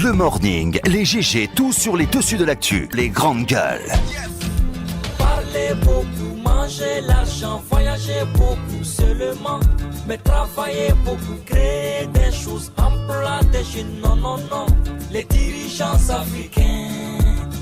Le morning, les GG, tout sur les dessus de l'actu, les grandes gueules. Parler beaucoup, manger l'argent, voyager beaucoup seulement, mais travailler beaucoup, créer des choses, emploi des jeunes, non, non, non. Les dirigeants africains,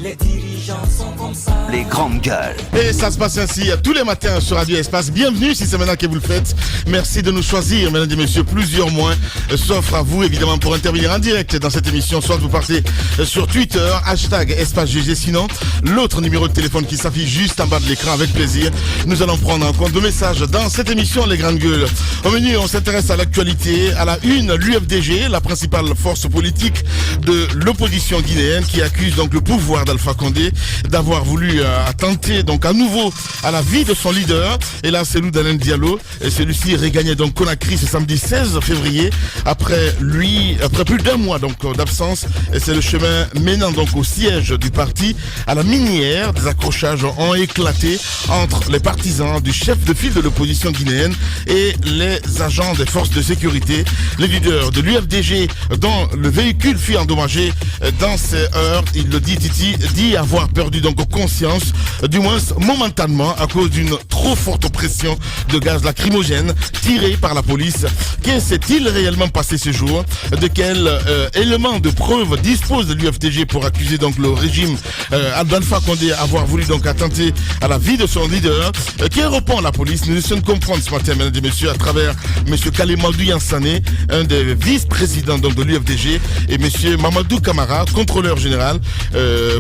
les dirigeants sont comme ça. Les grandes gueules. Et ça se passe ainsi tous les matins sur Radio Espace. Bienvenue si c'est maintenant que vous le faites. Merci de nous choisir, mesdames et messieurs. Plusieurs mois s'offrent à vous, évidemment, pour intervenir en direct dans cette émission. Soit vous partez sur Twitter, hashtag EspaceGG. Sinon, l'autre numéro de téléphone qui s'affiche juste en bas de l'écran, avec plaisir. Nous allons prendre en compte vos messages dans cette émission, les grandes gueules. Au menu, on s'intéresse à l'actualité. À la une, l'UFDG, la principale force politique de l'opposition guinéenne, qui accuse donc le pouvoir d'Alpha Condé d'avoir voulu attenter donc à nouveau à la vie de son leader. Et là, c'est Dalen Diallo. Et celui-ci regagnait donc Conakry ce samedi 16 février après plus d'un mois donc d'absence. Et c'est le chemin menant donc au siège du parti à la minière. Des accrochages ont éclaté entre les partisans du chef de file de l'opposition guinéenne et les agents des forces de sécurité. Le leader de l'UFDG, dont le véhicule fut endommagé dans ces heures, il le dit, Titi, dit avoir perdu donc conscience, du moins momentanément, à cause d'une trop forte pression de gaz lacrymogène tiré par la police. Que s'est-il réellement passé ce jour? De quel élément de preuve dispose l'UFDG pour accuser donc le régime d'Alpha Condé avoir voulu donc attenter à la vie de son leader? Que répond la police? Nous essayons de comprendre ce matin, mesdames et messieurs, à travers M. Kalemadou Yansane, un des vice-présidents donc de l'UFDG, et M. Mamadou Kamara, contrôleur général,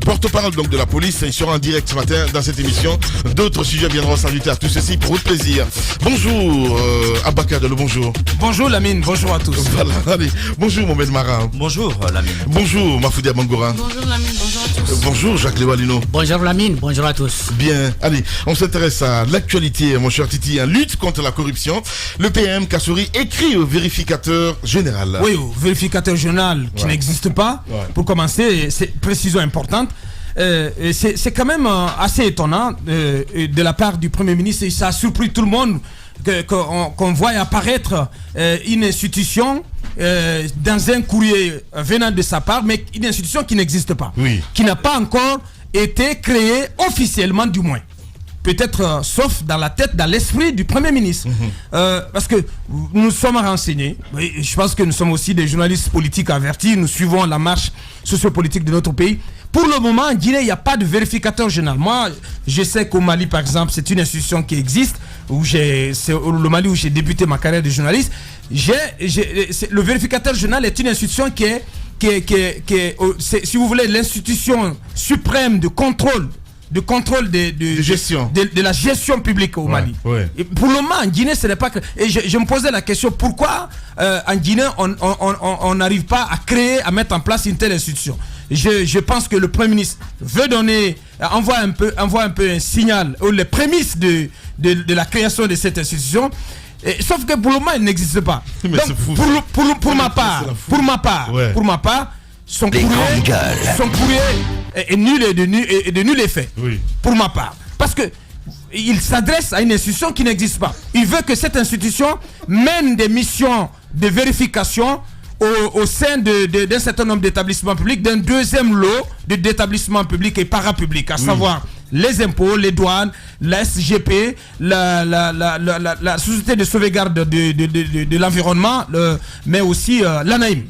porte-parole donc de la police. Ils seront en direct ce matin dans cette émission. D'autres sujets viendront s'inviter à tout ceci pour votre plaisir. Bonjour Abaka Dello, bonjour. Bonjour Lamine, bonjour à tous. Voilà, allez. Bonjour Mohamed Mara. Bonjour Lamine. Bonjour Mafoudia Mangora. Bonjour Lamine, bonjour à tous. Bonjour Jacques Lewalino. Bonjour Lamine, bonjour à tous. Bien, allez, on s'intéresse à l'actualité, mon cher Titi. Lutte contre la corruption. Le PM Kassouri écrit au vérificateur général. Oui, au vérificateur général qui n'existe pas. Ouais. Pour commencer, c'est précision importante. C'est quand même assez étonnant de la part du Premier ministre, et ça a surpris tout le monde qu'on voit apparaître une institution dans un courrier venant de sa part, mais une institution qui n'existe pas, qui n'a pas encore été créée officiellement, du moins. Peut-être sauf dans la tête, dans l'esprit du Premier ministre. Parce que nous sommes renseignés, je pense que nous sommes aussi des journalistes politiques avertis, nous suivons la marche sociopolitique de notre pays. Pour le moment, en Guinée, il n'y a pas de vérificateur général. Moi, je sais qu'au Mali, par exemple, c'est une institution qui existe. C'est le Mali où j'ai débuté ma carrière de journaliste. Le vérificateur général est une institution qui est si vous voulez, l'institution suprême de contrôle de gestion de la gestion publique au Mali. Et pour le moment en Guinée, ce n'est pas que... Et je me posais la question, pourquoi en Guinée on n'arrive pas à créer, à mettre en place une telle institution? Je pense que le Premier ministre veut envoie un peu un signal, ou les prémices de la création de cette institution. Sauf que pour le moment, elle n'existe pas. Mais donc, pour ma part, son courrier est nul et de nul effet. Pour ma part. Parce que il s'adresse à une institution qui n'existe pas. Il veut que cette institution mène des missions de vérification au sein d'un certain nombre d'établissements publics, d'un deuxième lot d'établissements publics et parapublics, à savoir les impôts, les douanes, la SGP, la Société de sauvegarde de l'environnement, mais aussi l'ANAIM,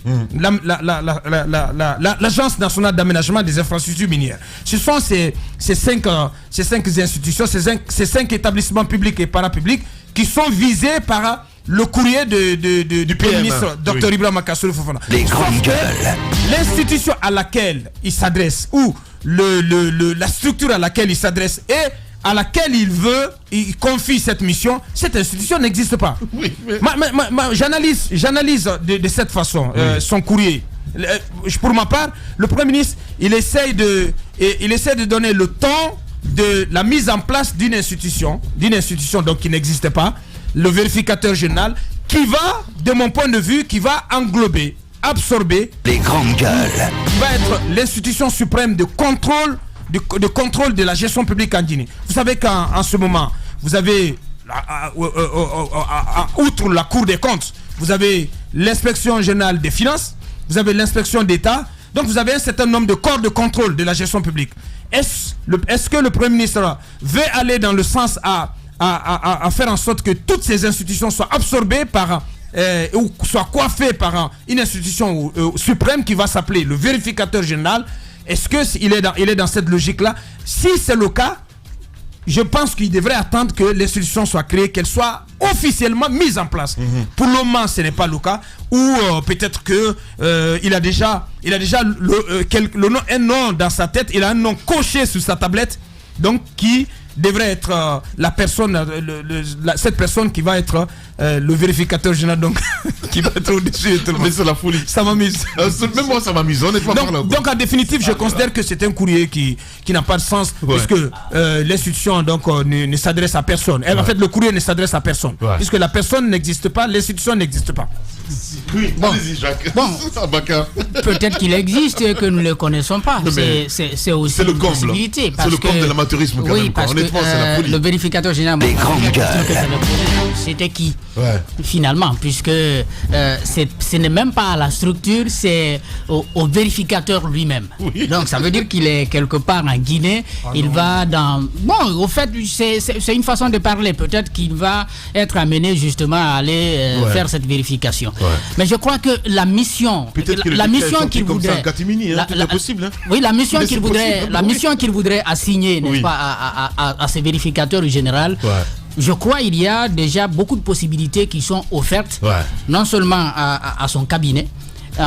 l'Agence nationale d'aménagement des infrastructures minières. Ce sont ces cinq institutions, ces cinq établissements publics et parapublics qui sont visés par le courrier du Premier ministre, Dr Ibrahima Kassouri Fofana. Les grandes gueules. L'institution à laquelle il s'adresse, ou la structure à laquelle il s'adresse et à laquelle il confie cette mission, cette institution n'existe pas. J'analyse de cette façon son courrier. Pour ma part, le Premier ministre, il essaie de donner le ton de la mise en place d'une institution donc qui n'existe pas, le vérificateur général, qui va, de mon point de vue, qui va englober, absorber les grandes gueules, qui va être l'institution suprême de contrôle de la gestion publique en Guinée. Vous savez qu'en ce moment, vous avez, outre la Cour des comptes, vous avez l'inspection générale des finances, vous avez l'inspection d'État, Donc vous avez un certain nombre de corps de contrôle de la gestion publique. Est-ce que le Premier ministre veut aller dans le sens à faire en sorte que toutes ces institutions soient absorbées par ou soient coiffées par une institution suprême qui va s'appeler le vérificateur général? Est-ce qu'il est dans cette logique-là? Si c'est le cas, je pense qu'il devrait attendre que l'institution soit créée, qu'elle soit officiellement mise en place. Pour le moment, ce n'est pas le cas. Ou peut-être que il a déjà un nom dans sa tête, il a un nom coché sur sa tablette, donc qui devrait être la personne, cette personne qui va être le vérificateur général, donc qui va être au-dessus de tout le monde. Mais c'est la folie. Ça m'amuse. Même moi, ça m'amuse, honnêtement. Donc en définitive, je considère que c'est un courrier qui n'a pas de sens, puisque l'institution ne s'adresse à personne. En fait, le courrier ne s'adresse à personne. Puisque la personne n'existe pas, l'institution n'existe pas. Oui, allez-y, Jacques. Peut-être qu'il existe et que nous ne le connaissons pas. C'est aussi une possibilité. C'est le comble de l'amateurisme, quand même. Honnêtement, c'est la folie. Le vérificateur général, c'était qui finalement, puisque ce n'est même pas à la structure, c'est au vérificateur lui-même. Donc ça veut dire qu'il est quelque part en Guinée. Il va dans... Bon, au fait, c'est une façon de parler. Peut-être qu'il va être amené justement à aller faire cette vérification. Mais je crois que la mission qu'il voudrait... Oui, la mission qu'il voudrait assigner, n'est-ce pas, à ce vérificateur général. Je crois qu'il y a déjà beaucoup de possibilités qui sont offertes, non seulement à son cabinet,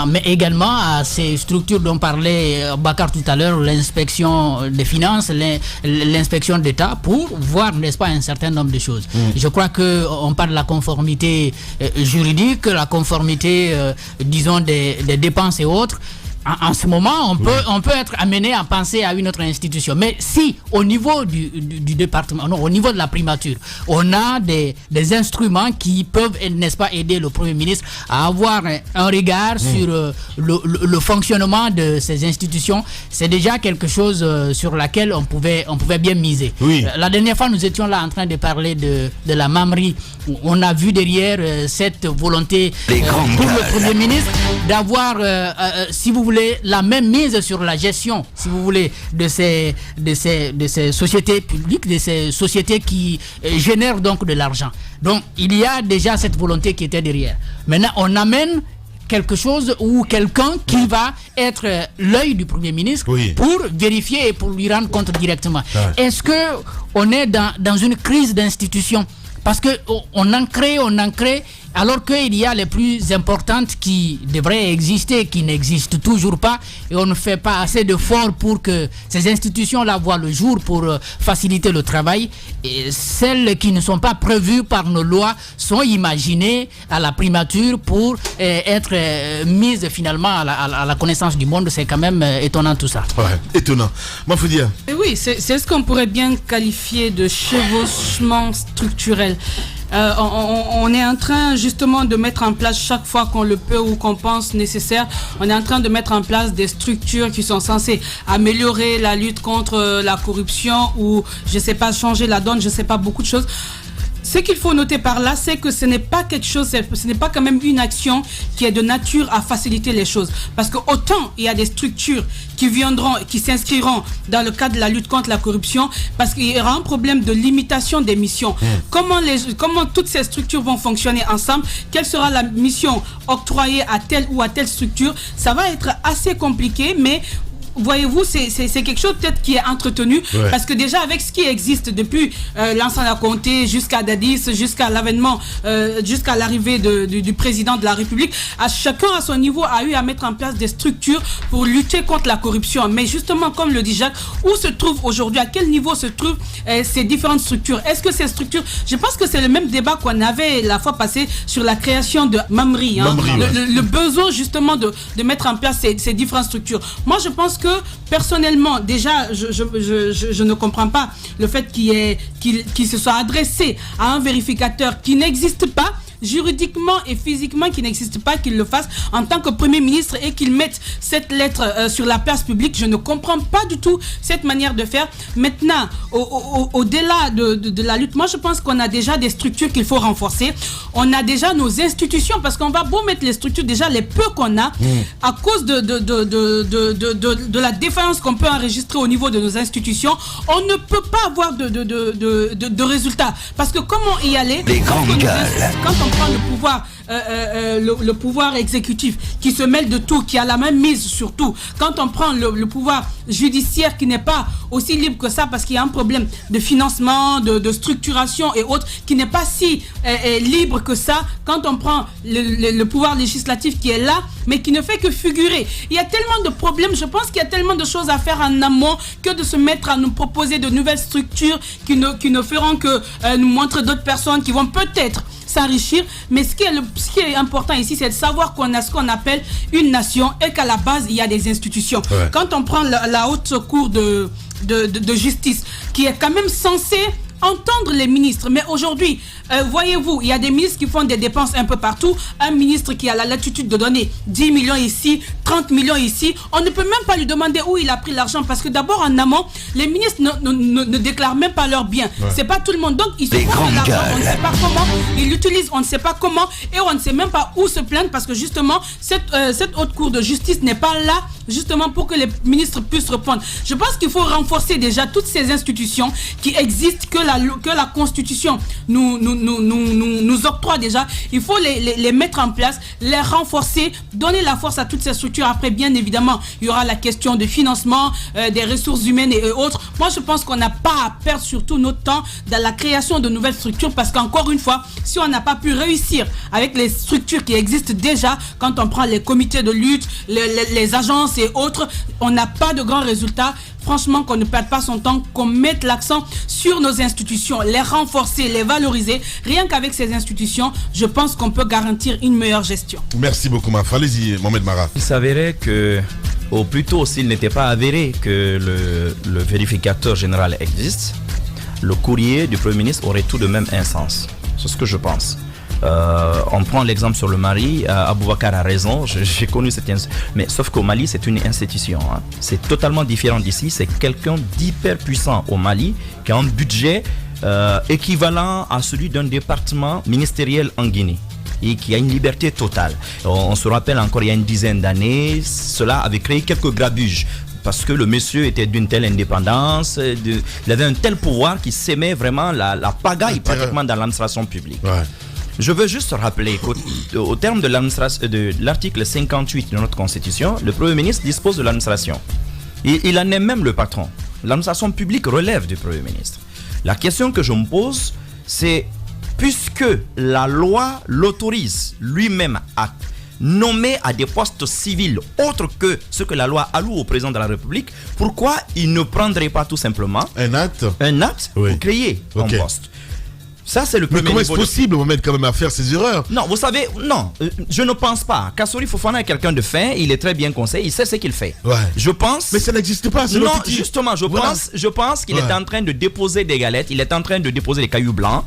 mais également à ces structures dont parlait Bakar tout à l'heure, l'inspection des finances, l'inspection d'État, pour voir, n'est-ce pas, un certain nombre de choses. Je crois qu'on parle de la conformité juridique, la conformité, disons, des dépenses et autres. En ce moment, on peut être amené à penser à une autre institution. Mais si, au niveau du département, non, au niveau de la primature, on a des instruments qui peuvent, n'est-ce pas, aider le Premier ministre à avoir un regard sur le fonctionnement de ces institutions, c'est déjà quelque chose sur laquelle on pouvait bien miser. La dernière fois, nous étions là en train de parler de la Mamri. On a vu derrière cette volonté pour le Premier ministre d'avoir, si vous voulez, la même mise sur la gestion, si vous voulez, de ces sociétés publiques, de ces sociétés qui génèrent donc de l'argent. Donc il y a déjà cette volonté qui était derrière. Maintenant, on amène quelque chose ou quelqu'un qui va être l'œil du Premier ministre pour vérifier et pour lui rendre compte directement. Est-ce qu'on est dans une crise d'institution? Parce qu'on en crée, alors qu'il y a les plus importantes qui devraient exister, qui n'existent toujours pas, et on ne fait pas assez d'efforts pour que ces institutions-là voient le jour pour faciliter le travail. Et celles qui ne sont pas prévues par nos lois sont imaginées à la primature pour être mises finalement à la connaissance du monde. C'est quand même étonnant tout ça. Étonnant. Mafoudia. Oui, c'est ce qu'on pourrait bien qualifier de chevauchement structurel. On est en train justement de mettre en place, chaque fois qu'on le peut ou qu'on pense nécessaire, on est en train de mettre en place des structures qui sont censées améliorer la lutte contre la corruption ou, je sais pas, changer la donne, je sais pas, beaucoup de choses. Ce qu'il faut noter par là, c'est que ce n'est pas quelque chose, ce n'est pas quand même une action qui est de nature à faciliter les choses. Parce que autant il y a des structures qui viendront, qui s'inscriront dans le cadre de la lutte contre la corruption, parce qu'il y aura un problème de limitation des missions. Comment toutes ces structures vont fonctionner ensemble? Quelle sera la mission octroyée à telle ou à telle structure? Ça va être assez compliqué, mais voyez-vous, c'est quelque chose peut-être qui est entretenu, parce que déjà avec ce qui existe depuis Lansana Conté jusqu'à Dadis, jusqu'à l'avènement, jusqu'à l'arrivée du président de la République, chacun à son niveau a eu à mettre en place des structures pour lutter contre la corruption. Mais justement, comme le dit Jacques, où se trouvent aujourd'hui, à quel niveau se trouvent ces différentes structures? Est-ce que ces structures, je pense que c'est le même débat qu'on avait la fois passée sur la création de Mamri, le besoin justement de mettre en place ces différentes structures. Moi, je pense que personnellement, déjà, je ne comprends pas le fait qu'il se soit adressé à un vérificateur qui n'existe pas, juridiquement et physiquement qu'il n'existe pas qu'il le fasse en tant que Premier ministre et qu'il mette cette lettre sur la place publique. Je ne comprends pas du tout cette manière de faire. Maintenant, au-delà de la lutte, moi je pense qu'on a déjà des structures qu'il faut renforcer. On a déjà nos institutions, parce qu'on va beau mettre les structures, déjà les peu qu'on a, à cause de la défaillance qu'on peut enregistrer au niveau de nos institutions, on ne peut pas avoir de résultats. Parce que comment y aller quand on prend le pouvoir, le pouvoir exécutif qui se mêle de tout, qui a la même mise sur tout, quand on prend le pouvoir judiciaire qui n'est pas aussi libre que ça parce qu'il y a un problème de financement, de structuration et autres, qui n'est pas si libre que ça, quand on prend le pouvoir législatif qui est là, mais qui ne fait que figurer. Il y a tellement de problèmes, je pense qu'il y a tellement de choses à faire en amont que de se mettre à nous proposer de nouvelles structures qui ne feront que nous montrer d'autres personnes qui vont peut-être s'enrichir. Mais ce qui est important ici, c'est de savoir qu'on a ce qu'on appelle une nation et qu'à la base, il y a des institutions. Ouais. Quand on prend la haute cour de justice, qui est quand même censée entendre les ministres, mais aujourd'hui, voyez-vous, il y a des ministres qui font des dépenses un peu partout. Un ministre qui a la latitude de donner 10 millions ici, 30 millions ici, on ne peut même pas lui demander où il a pris l'argent, parce que d'abord en amont, les ministres ne déclarent même pas leurs biens. Ouais. C'est pas tout le monde, donc ils se font de l'argent, on ne sait pas comment, ils l'utilisent, on ne sait pas comment, et on ne sait même pas où se plaindre, parce que justement, cette haute cour de justice n'est pas là justement pour que les ministres puissent répondre. Je pense qu'il faut renforcer déjà toutes ces institutions qui existent, que la Constitution nous octroie déjà. Il faut les mettre en place, les renforcer, donner la force à toutes ces structures. Après, bien évidemment, il y aura la question de financement, des ressources humaines et autres. Moi, je pense qu'on n'a pas à perdre surtout notre temps dans la création de nouvelles structures, parce qu'encore une fois, si on n'a pas pu réussir avec les structures qui existent déjà, quand on prend les comités de lutte, les agences et autres, on n'a pas de grands résultats. Franchement, qu'on ne perde pas son temps, qu'on mette l'accent sur nos institutions, les renforcer, les valoriser. Rien qu'avec ces institutions, je pense qu'on peut garantir une meilleure gestion. Merci beaucoup, Mafa. Allez-y, Mohamed Mara. Il s'avérait que, ou plutôt s'il n'était pas avéré que le vérificateur général existe, le courrier du Premier ministre aurait tout de même un sens. C'est ce que je pense. On prend l'exemple sur le Mali, Aboubacar a raison, j'ai connu cette institution, mais sauf qu'au Mali c'est une institution, hein. C'est totalement différent d'ici, c'est quelqu'un d'hyper puissant au Mali qui a un budget équivalent à celui d'un département ministériel en Guinée et qui a une liberté totale. On se rappelle encore il y a une dizaine d'années, cela avait créé quelques grabuges, parce que le monsieur était d'une telle indépendance, il avait un tel pouvoir qui s'aimait vraiment la pagaille pratiquement dans l'administration publique. Ouais. Je veux juste rappeler qu'au terme de l'article 58 de notre Constitution, le Premier ministre dispose de l'administration. Et il en est même le patron. L'administration publique relève du Premier ministre. La question que je me pose, c'est, puisque la loi l'autorise lui-même à nommer à des postes civils autres que ce que la loi alloue au président de la République, pourquoi il ne prendrait pas tout simplement un acte oui. pour créer un poste? Ça, c'est le premier. Mais comment est-ce possible, Mohamed, quand même, à faire ces erreurs? Non, vous savez, non, je ne pense pas. Kassori Fofana est quelqu'un de fin, il est très bien conseillé, il sait ce qu'il fait. Ouais. Je pense. Mais ça n'existe pas. Non, justement, je pense qu'il est en train de déposer des galettes, il est en train de déposer des cailloux blancs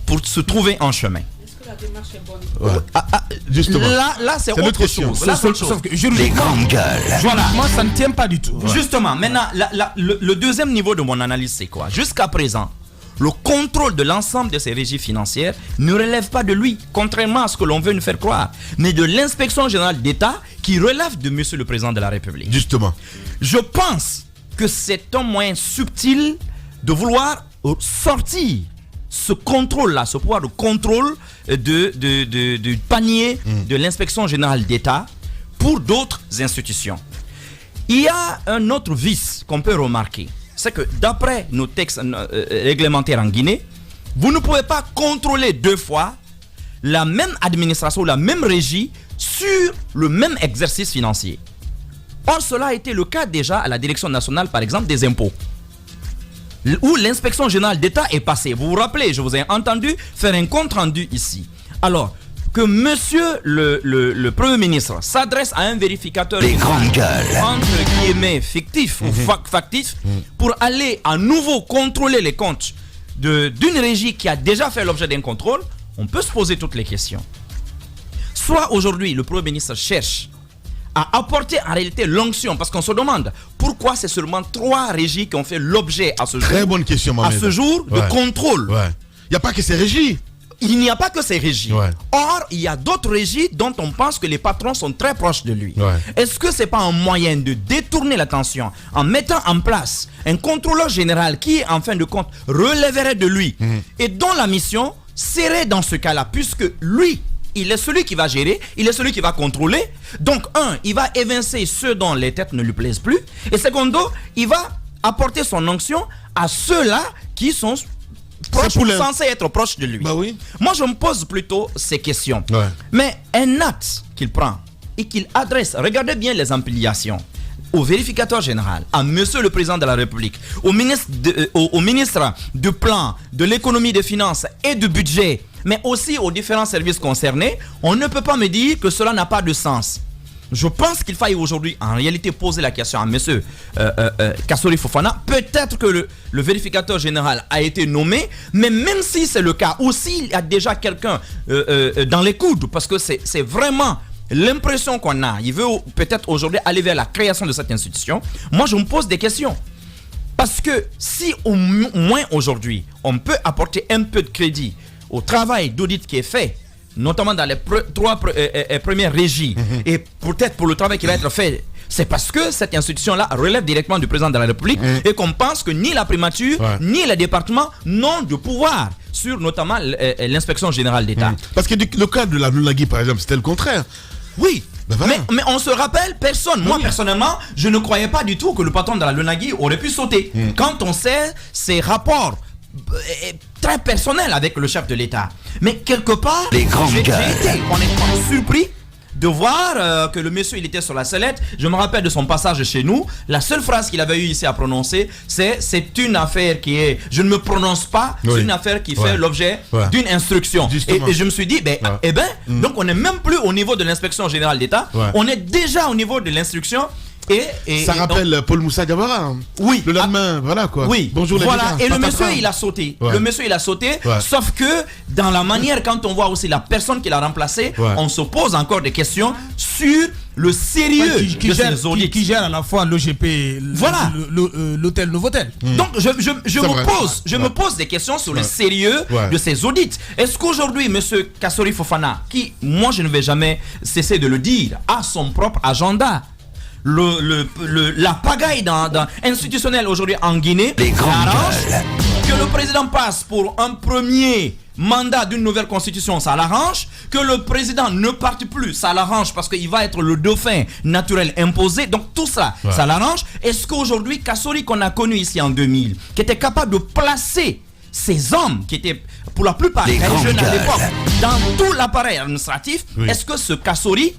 pour se trouver en chemin. La démarche est bonne. Ouais. Justement. Là c'est autre chose. Sauf que juridiquement, voilà, moi ça ne tient pas du tout. Ouais. Justement, maintenant, le deuxième niveau de mon analyse, c'est quoi? Jusqu'à présent, le contrôle de l'ensemble de ces régies financières ne relève pas de lui, contrairement à ce que l'on veut nous faire croire, mais de l'inspection générale d'État qui relève de Monsieur le Président de la République. Justement. Je pense que c'est un moyen subtil de vouloir sortir ce contrôle-là, ce pouvoir de contrôle du panier de l'inspection générale d'État pour d'autres institutions. Il y a un autre vice qu'on peut remarquer. C'est que d'après nos textes réglementaires en Guinée, vous ne pouvez pas contrôler deux fois la même administration ou la même régie sur le même exercice financier. Or, cela a été le cas déjà à la Direction nationale, par exemple, des impôts, où l'inspection générale d'État est passée. Vous vous rappelez, je vous ai entendu faire un compte-rendu ici. Alors, que monsieur le Premier ministre s'adresse à un vérificateur entre guillemets fictif ou factif pour aller à nouveau contrôler les comptes d'une régie qui a déjà fait l'objet d'un contrôle, on peut se poser toutes les questions. Soit aujourd'hui, le Premier ministre cherche à apporter en réalité l'onction, parce qu'on se demande pourquoi c'est seulement 3 régies qui ont fait l'objet à ce jour, Très bonne question, Mohamed. à ce jour de contrôle. Ouais. Il n'y a pas que ces régies. Il n'y a pas que ces régies. Ouais. Or, il y a d'autres régies dont on pense que les patrons sont très proches de lui. Ouais. Est-ce que ce n'est pas un moyen de détourner l'attention en mettant en place un contrôleur général qui, en fin de compte, relèverait de lui et dont la mission serait dans ce cas-là, puisque lui, il est celui qui va gérer, il est celui qui va contrôler. Donc, il va évincer ceux dont les têtes ne lui plaisent plus. Et secondo, il va apporter son onction à ceux-là qui sont censés être proches de lui. Bah oui. Moi, je me pose plutôt ces questions. Ouais. Mais un acte qu'il prend et qu'il adresse, regardez bien les ampliations, au vérificateur général, à monsieur le président de la République, au ministre du plan, de l'économie, des finances et du budget, mais aussi aux différents services concernés, on ne peut pas me dire que cela n'a pas de sens. Je pense qu'il faille aujourd'hui en réalité poser la question à monsieur Kassori Fofana. Peut-être que le vérificateur général a été nommé, mais même si c'est le cas, ou s'il y a déjà quelqu'un dans les coudes, parce que c'est vraiment l'impression qu'on a, il veut peut-être aujourd'hui aller vers la création de cette institution. Moi, je me pose des questions. Parce que si au moins aujourd'hui, on peut apporter un peu de crédit au travail d'audit qui est fait, notamment dans les 3 premières régies, et peut-être pour le travail qui va être fait, c'est parce que cette institution-là relève directement du président de la République et qu'on pense que ni la primature, ni les départements n'ont de pouvoir sur notamment l'inspection générale d'État. Parce que le cas de la Lunagui, par exemple, c'était le contraire. Oui. Ben voilà. Mais on se rappelle, personne. Moi, personnellement, je ne croyais pas du tout que le patron de la Lunagui aurait pu sauter. Quand on sait ses rapports très personnels avec le chef de l'État. Mais quelque part, j'ai été honnêtement surpris de voir que le monsieur, il était sur la sellette. Je me rappelle de son passage chez nous. La seule phrase qu'il avait eu ici à prononcer, c'est une affaire qui est... Je ne me prononce pas, c'est une affaire qui fait l'objet d'une instruction. Et je me suis dit, donc on n'est même plus au niveau de l'inspection générale d'État. On est déjà au niveau de l'instruction. Et ça rappelle donc, Paul Moussa Diawara. Oui. Le lendemain, voilà quoi. Oui. Bonjour voilà. les gars. Et le monsieur, il a sauté. Le monsieur, il a sauté. Sauf que dans la manière, quand on voit aussi la personne qui l'a remplacé, on se pose encore des questions sur le sérieux qui gère à la fois l'OGP, voilà, l'hôtel Novotel. Donc je me pose des questions sur le sérieux de ces audits. Est-ce qu'aujourd'hui, monsieur Kassori Fofana, qui, moi je ne vais jamais cesser de le dire, a son propre agenda, la pagaille institutionnelle aujourd'hui en Guinée arrange que le président passe pour un premier mandat d'une nouvelle constitution, ça l'arrange. Que le président ne parte plus, ça l'arrange parce qu'il va être le dauphin naturel imposé. Donc tout ça, ça l'arrange. Est-ce qu'aujourd'hui, Kassori qu'on a connu ici en 2000, qui était capable de placer ces hommes qui étaient pour la plupart très jeunes à l'époque dans tout l'appareil administratif, est-ce que ce Kassori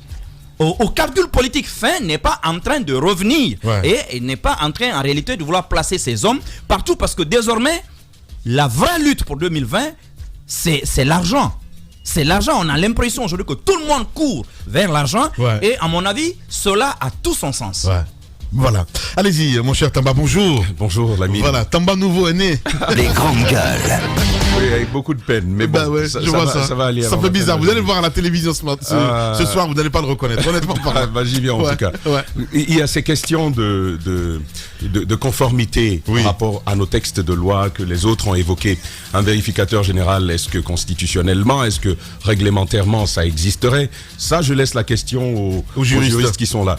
au calcul politique fin n'est pas en train de revenir et n'est pas en train en réalité de vouloir placer ces hommes partout, parce que désormais la vraie lutte pour 2020 c'est l'argent. C'est l'argent. On a l'impression aujourd'hui que tout le monde court vers l'argent et à mon avis cela a tout son sens. Voilà. Allez-y, mon cher Tamba, bonjour. Bonjour, l'ami. Voilà, Tamba nouveau est né. Les grandes gueules. Oui, avec beaucoup de peine, mais bon, ça va aller. Ça fait bizarre. Vous allez le voir à la télévision ce soir, vous n'allez pas le reconnaître, honnêtement. J'y viens en tout cas. Il y a ces questions de conformité par rapport à nos textes de loi que les autres ont évoqués. Un vérificateur général, est-ce que constitutionnellement, est-ce que réglementairement ça existerait? Ça, je laisse la question aux juristes qui sont là.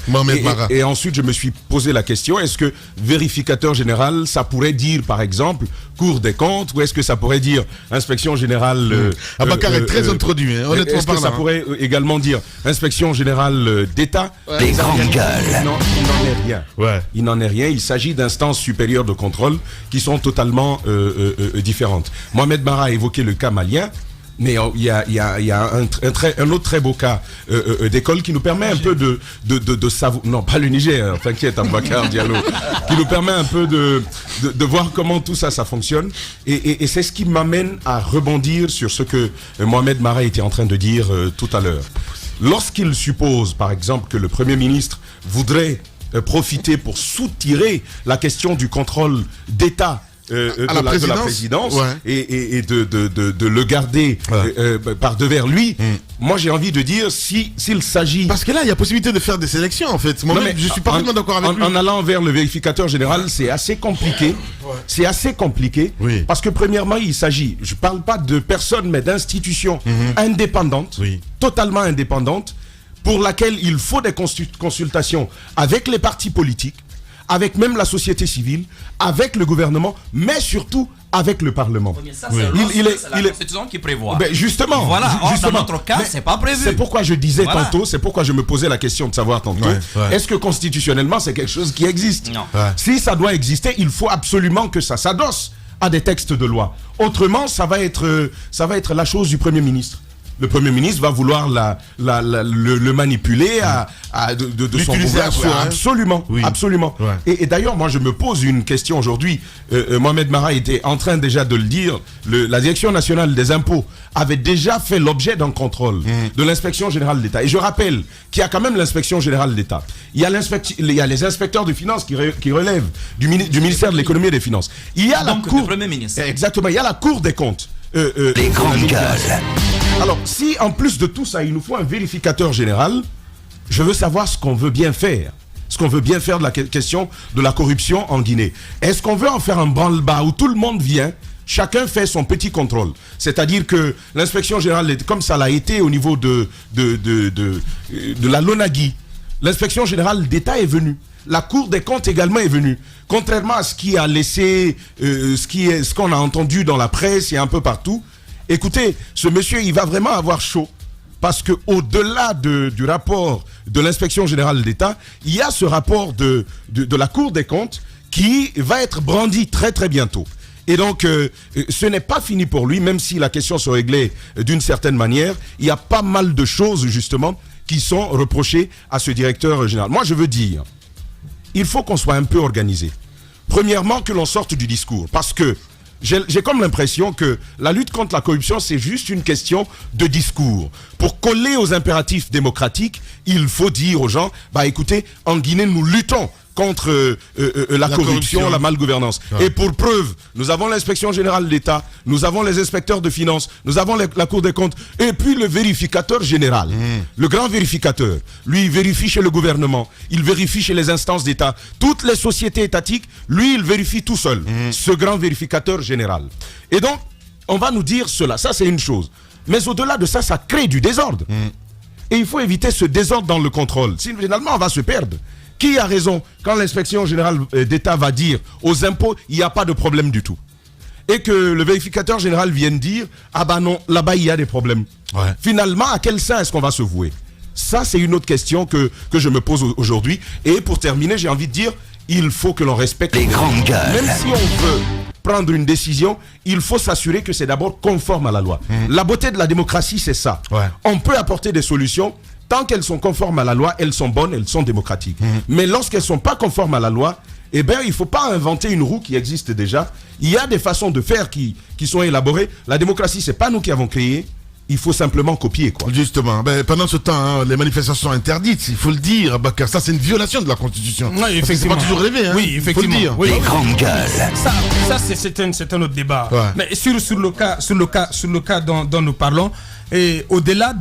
Et ensuite, je me suis posé la question, est-ce que vérificateur général, ça pourrait dire par exemple Cour des comptes, ou est-ce que ça pourrait dire inspection générale Abakar est très introduit, honnêtement. Est-ce que ça pourrait également dire inspection générale d'État? Les grandes gueules. Non, il n'en est rien. Il n'en est rien. Il s'agit d'instances supérieures de contrôle qui sont totalement différentes. Mohamed Mara a évoqué le cas malien. Mais il y a un autre très beau cas d'école qui nous permet un peu de savoir... Non, pas le Niger, t'inquiète, Aboubacar Diallo. Qui nous permet un peu de voir comment tout ça fonctionne. Et c'est ce qui m'amène à rebondir sur ce que Mohamed Mara était en train de dire tout à l'heure. Lorsqu'il suppose, par exemple, que le Premier ministre voudrait profiter pour soutirer la question du contrôle d'État de la présidence et de le garder par devers lui. Moi, j'ai envie de dire s'il s'agit... Parce que là, il y a possibilité de faire des sélections, en fait. Moi-même, je suis parfaitement d'accord avec lui. En allant vers le vérificateur général, c'est assez compliqué. C'est assez compliqué. Oui. Parce que, premièrement, il s'agit, je ne parle pas de personnes, mais d'institutions indépendantes, totalement indépendantes, pour laquelle il faut des consultations avec les partis politiques, avec même la société civile, avec le gouvernement, mais surtout avec le Parlement. Ça, c'est la Constitution qui prévoit. Ben justement. Voilà. Justement. Dans notre cas, c'est pas prévu. C'est pourquoi je disais tantôt, c'est pourquoi je me posais la question de savoir tantôt, est-ce que constitutionnellement c'est quelque chose qui existe? Non. Si ça doit exister, il faut absolument que ça s'adosse à des textes de loi. Autrement, ça va être la chose du Premier ministre. Le Premier ministre va vouloir le manipuler de son pouvoir. Absolument, absolument. Ouais. Et d'ailleurs, moi, je me pose une question aujourd'hui. Mohamed Mara était en train déjà de le dire. La Direction nationale des impôts avait déjà fait l'objet d'un contrôle de l'inspection générale d'État. Et je rappelle qu'il y a quand même l'inspection générale d'État. Il y a les inspecteurs de finances qui relèvent du ministère de l'économie et des finances. Il y a Donc, la Cour... le Premier ministre. Exactement, il y a la Cour des comptes. Les grandes gueules. Alors, si en plus de tout ça, il nous faut un vérificateur général, je veux savoir ce qu'on veut bien faire. Ce qu'on veut bien faire de la question de la corruption en Guinée. Est-ce qu'on veut en faire un branle-bas où tout le monde vient, chacun fait son petit contrôle? C'est-à-dire que l'inspection générale, comme ça l'a été au niveau de la LONAGUI, l'inspection générale d'État est venue. La Cour des comptes également est venue. Contrairement à ce qui a laissé, ce qu'on a entendu dans la presse et un peu partout, écoutez, ce monsieur, il va vraiment avoir chaud. Parce que au-delà du rapport de l'inspection générale d'État, il y a ce rapport de la Cour des comptes qui va être brandi très très bientôt. Et donc, ce n'est pas fini pour lui, même si la question se réglait d'une certaine manière. Il y a pas mal de choses, justement, qui sont reprochées à ce directeur général. Moi, je veux dire, il faut qu'on soit un peu organisé. Premièrement, que l'on sorte du discours. Parce que j'ai comme l'impression que la lutte contre la corruption, c'est juste une question de discours. Pour coller aux impératifs démocratiques, il faut dire aux gens, bah écoutez, en Guinée, nous luttons contre la corruption, la malgouvernance. Ouais. Et pour preuve, nous avons l'inspection générale d'État, nous avons les inspecteurs de finances, nous avons la Cour des comptes, et puis le vérificateur général, le grand vérificateur. Lui, il vérifie chez le gouvernement, il vérifie chez les instances d'État, toutes les sociétés étatiques, lui, il vérifie tout seul, ce grand vérificateur général. Et donc, on va nous dire cela, ça c'est une chose. Mais au-delà de ça, ça crée du désordre. Et il faut éviter ce désordre dans le contrôle. Sinon, finalement, on va se perdre. Qui a raison quand l'inspection générale d'État va dire aux impôts, il n'y a pas de problème du tout? Et que le vérificateur général vienne dire, ah bah non, là-bas il y a des problèmes. Ouais. Finalement, à quel sein est-ce qu'on va se vouer? Ça, c'est une autre question que je me pose aujourd'hui. Et pour terminer, j'ai envie de dire, il faut que l'on respecte les grandes gueules. Même si on veut prendre une décision, il faut s'assurer que c'est d'abord conforme à la loi. La beauté de la démocratie, c'est ça. Ouais. On peut apporter des solutions. Tant qu'elles sont conformes à la loi, elles sont bonnes, elles sont démocratiques. Mais lorsqu'elles ne sont pas conformes à la loi, eh bien, il ne faut pas inventer une roue qui existe déjà. Il y a des façons de faire qui sont élaborées. La démocratie, ce n'est pas nous qui avons créé. Il faut simplement copier, quoi. Justement, pendant ce temps, les manifestations sont interdites, il faut le dire, car ça c'est une violation de la Constitution. Oui, effectivement. C'est pas toujours rêvé, hein. Oui, effectivement. Faut le dire. Oui. Les grandes gueules. Ça c'est un autre débat. Ouais. Mais sur le cas dont nous parlons, et au-delà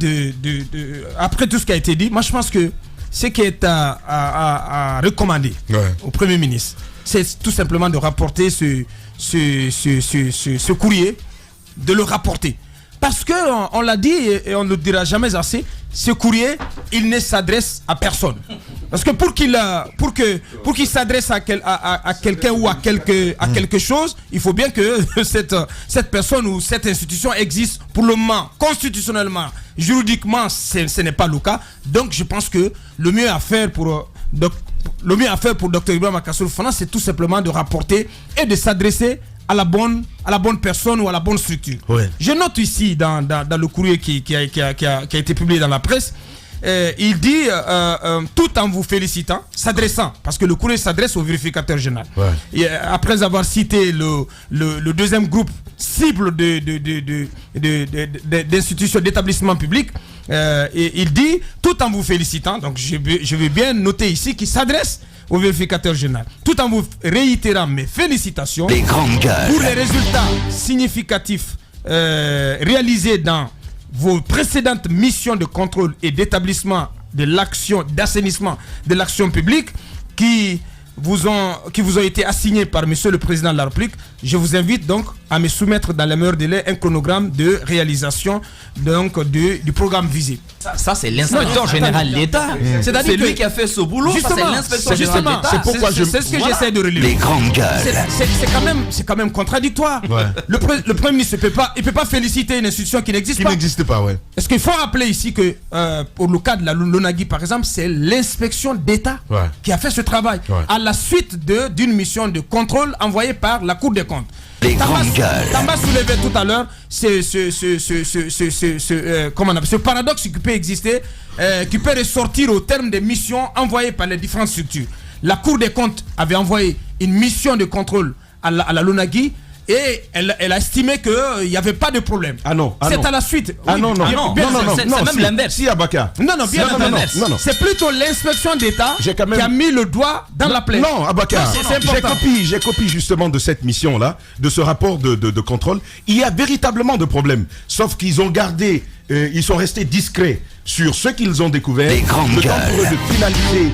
après tout ce qui a été dit, moi je pense que ce qui est à recommander au Premier ministre, c'est tout simplement de rapporter ce courrier, de le rapporter. Parce qu'on l'a dit et on ne le dira jamais assez, ce courrier, il ne s'adresse à personne. Parce que pour qu'il s'adresse à quelqu'un ou à quelque chose, il faut bien que cette personne ou cette institution existe pour le moment. Constitutionnellement, juridiquement, ce n'est pas le cas. Donc je pense que le mieux à faire pour Dr Ibrahima Kassoulou Fofana, c'est tout simplement de rapporter et de s'adresser à la bonne personne ou à la bonne structure. Ouais. Je note ici dans le courrier qui a été publié dans la presse, il dit tout en vous félicitant, s'adressant, parce que le courrier s'adresse au vérificateur général. Ouais. Et, après avoir cité le deuxième groupe cible d'institutions, d'établissements publics, et il dit tout en vous félicitant, donc je vais bien noter ici qu'il s'adresse au vérificateur général, tout en vous réitérant mes félicitations Les grandes gueules. pour les résultats significatifs réalisés dans vos précédentes missions de contrôle et d'établissement de l'action, d'assainissement de l'action publique qui vous ont été assignés par Monsieur le Président de la République. Je vous invite donc à me soumettre dans les meilleurs délais un chronogramme de réalisation donc, du programme visé. Ça c'est l'inspecteur général d'État. C'est lui qui a fait ce boulot. Ça, c'est l'inspecteur général d'État. C'est pourquoi c'est ce que j'essaie de relever. Les grandes gueules. C'est quand même contradictoire. Ouais. Le Premier ministre ne peut pas féliciter une institution qui n'existe Qui pas. n'existe pas, ouais. Est-ce qu'il faut rappeler ici que pour le cas de la l'ONAGI par exemple, c'est l'inspection d'État qui a fait ce travail à la suite d'une mission de contrôle envoyée par la Cour des comptes. Les grandes gueules. Tamba soulevait tout à l'heure ce paradoxe qui peut exister, qui peut ressortir au terme des missions envoyées par les différentes structures. La Cour des comptes avait envoyé une mission de contrôle à la LONAGI et elle a estimé qu'il n'y avait pas de problème. Ah non. C'est à la suite. Ah non. C'est même l'inverse. Si, Abaka. Non, bien l'inverse. Non. C'est plutôt l'inspection d'État J'ai quand même- qui a mis le doigt dans la plaie. Non, Abaka, C'est important. j'ai copié justement de cette mission-là, de ce rapport de contrôle. Il y a véritablement de problèmes. Sauf qu'ils ont gardé, ils sont restés discrets sur ce qu'ils ont découvert. Les grandes le temps pour eux gueules. de finaliser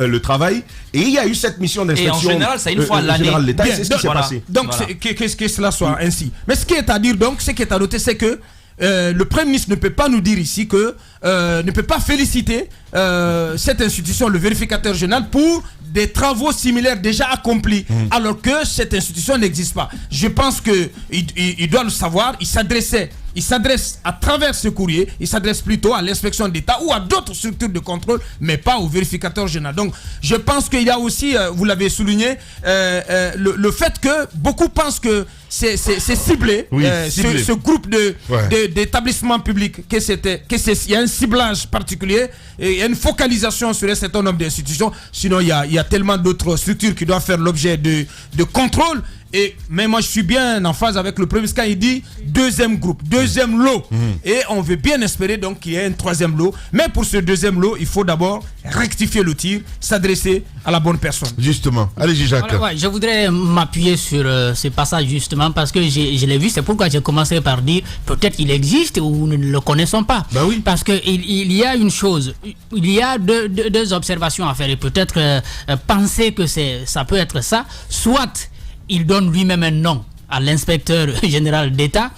le travail. Et il y a eu cette mission d'inspection. Et en général, c'est une fois l'année. générale de l'État, et Bien, c'est ce qui s'est voilà. passé. Donc, Voilà. que cela soit ainsi. Mais ce qui est à dire, donc, ce qui est à noter, c'est que le Premier ministre ne peut pas nous dire ici que ne peut pas féliciter cette institution, le vérificateur général, pour des travaux similaires déjà accomplis, alors que cette institution n'existe pas. Je pense que il doit le savoir. Il s'adresse à travers ce courrier, il s'adresse plutôt à l'inspection d'État ou à d'autres structures de contrôle, mais pas au vérificateur général. Donc, je pense qu'il y a aussi, vous l'avez souligné, le fait que beaucoup pensent que c'est ciblé, Oui, ciblé. ce groupe d'établissements publics, il y a un ciblage particulier, et il y a une focalisation sur un certain nombre d'institutions. Sinon, il y a tellement d'autres structures qui doivent faire l'objet de contrôle. Mais moi je suis bien en phase avec le premier ministre quand il dit deuxième groupe, deuxième lot. Et on veut bien espérer donc qu'il y ait un troisième lot. Mais pour ce deuxième lot, il faut d'abord rectifier le tir, s'adresser à la bonne personne. Justement. Allez-y, Jacques. Ouais, je voudrais m'appuyer sur ce passage justement parce que je l'ai vu, c'est pourquoi j'ai commencé par dire peut-être qu'il existe ou nous ne le connaissons pas. Bah oui. Parce qu'il y a une chose, il y a deux observations à faire et peut-être penser que ça peut être ça, soit il donne lui-même un nom à l'inspecteur général d'État.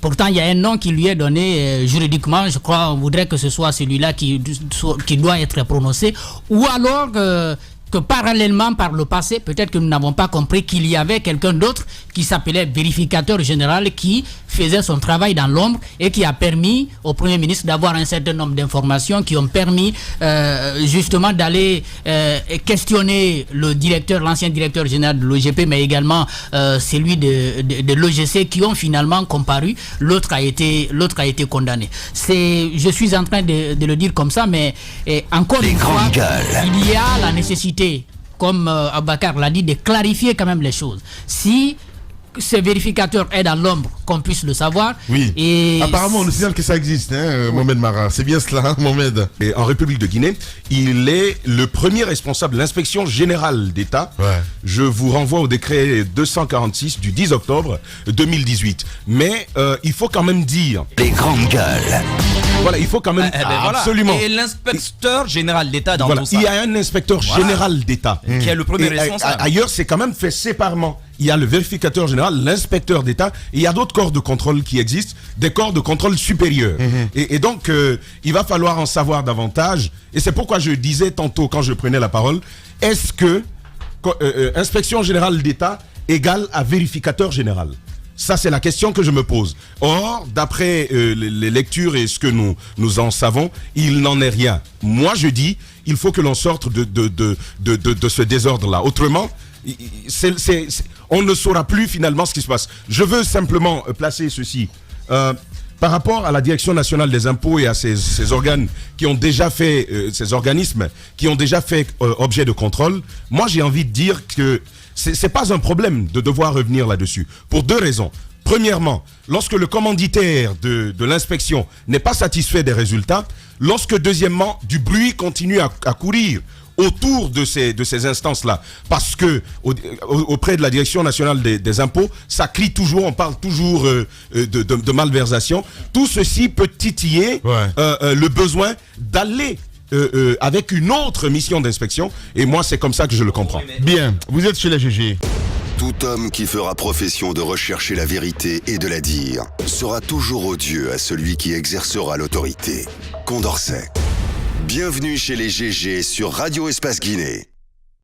Pourtant, il y a un nom qui lui est donné juridiquement. Je crois, on voudrait que ce soit celui-là qui doit être prononcé. Ou alors que parallèlement, par le passé, peut-être que nous n'avons pas compris qu'il y avait quelqu'un d'autre qui s'appelait vérificateur général qui faisait son travail dans l'ombre et qui a permis au Premier ministre d'avoir un certain nombre d'informations qui ont permis justement d'aller questionner l'ancien directeur général de l'OGP, mais également celui de l'OGC qui ont finalement comparu. L'autre a été condamné. Je suis en train de le dire comme ça, mais encore une fois, il y a la nécessité, comme Abakar l'a dit, de clarifier quand même les choses. Si ce vérificateur est dans l'ombre, qu'on puisse le savoir. Oui. Et apparemment, on nous signale que ça existe, Mohamed Mara. C'est bien cela, hein, Mohamed. Et en République de Guinée, il est le premier responsable de l'inspection générale d'État. Ouais. Je vous renvoie au décret 246 du 10 octobre 2018. Mais il faut quand même dire... Les grandes gueules. Voilà, il faut quand même... absolument. Et l'inspecteur général d'État dans Voilà, tout ça. il y a un inspecteur général d'État. Qui est le premier Et responsable. ailleurs, c'est quand même fait séparément. Il y a le vérificateur général, l'inspecteur d'État, et il y a d'autres corps de contrôle qui existent, des corps de contrôle supérieurs. Et donc, il va falloir en savoir davantage. Et c'est pourquoi je disais tantôt, quand je prenais la parole, est-ce que inspection générale d'État égale à vérificateur général? Ça, c'est la question que je me pose. Or, d'après les lectures et ce que nous en savons, il n'en est rien. Moi, je dis, il faut que l'on sorte de ce désordre-là. Autrement, on ne saura plus finalement ce qui se passe. Je veux simplement placer ceci. Par rapport à la Direction nationale des impôts et à ces organes qui ont déjà fait, ces organismes qui ont déjà fait objet de contrôle, moi j'ai envie de dire que c'est pas un problème de devoir revenir là-dessus. Pour deux raisons. Premièrement, lorsque le commanditaire de l'inspection n'est pas satisfait des résultats, lorsque deuxièmement, du bruit continue à courir autour de ces instances-là. Parce que auprès de la Direction nationale des impôts, ça crie toujours, on parle toujours de malversation. Tout ceci peut titiller le besoin d'aller avec une autre mission d'inspection. Et moi, c'est comme ça que je le comprends. Bien, vous êtes chez la GG. Tout homme qui fera profession de rechercher la vérité et de la dire sera toujours odieux à celui qui exercera l'autorité. Condorcet. Bienvenue chez les GG sur Radio Espace Guinée.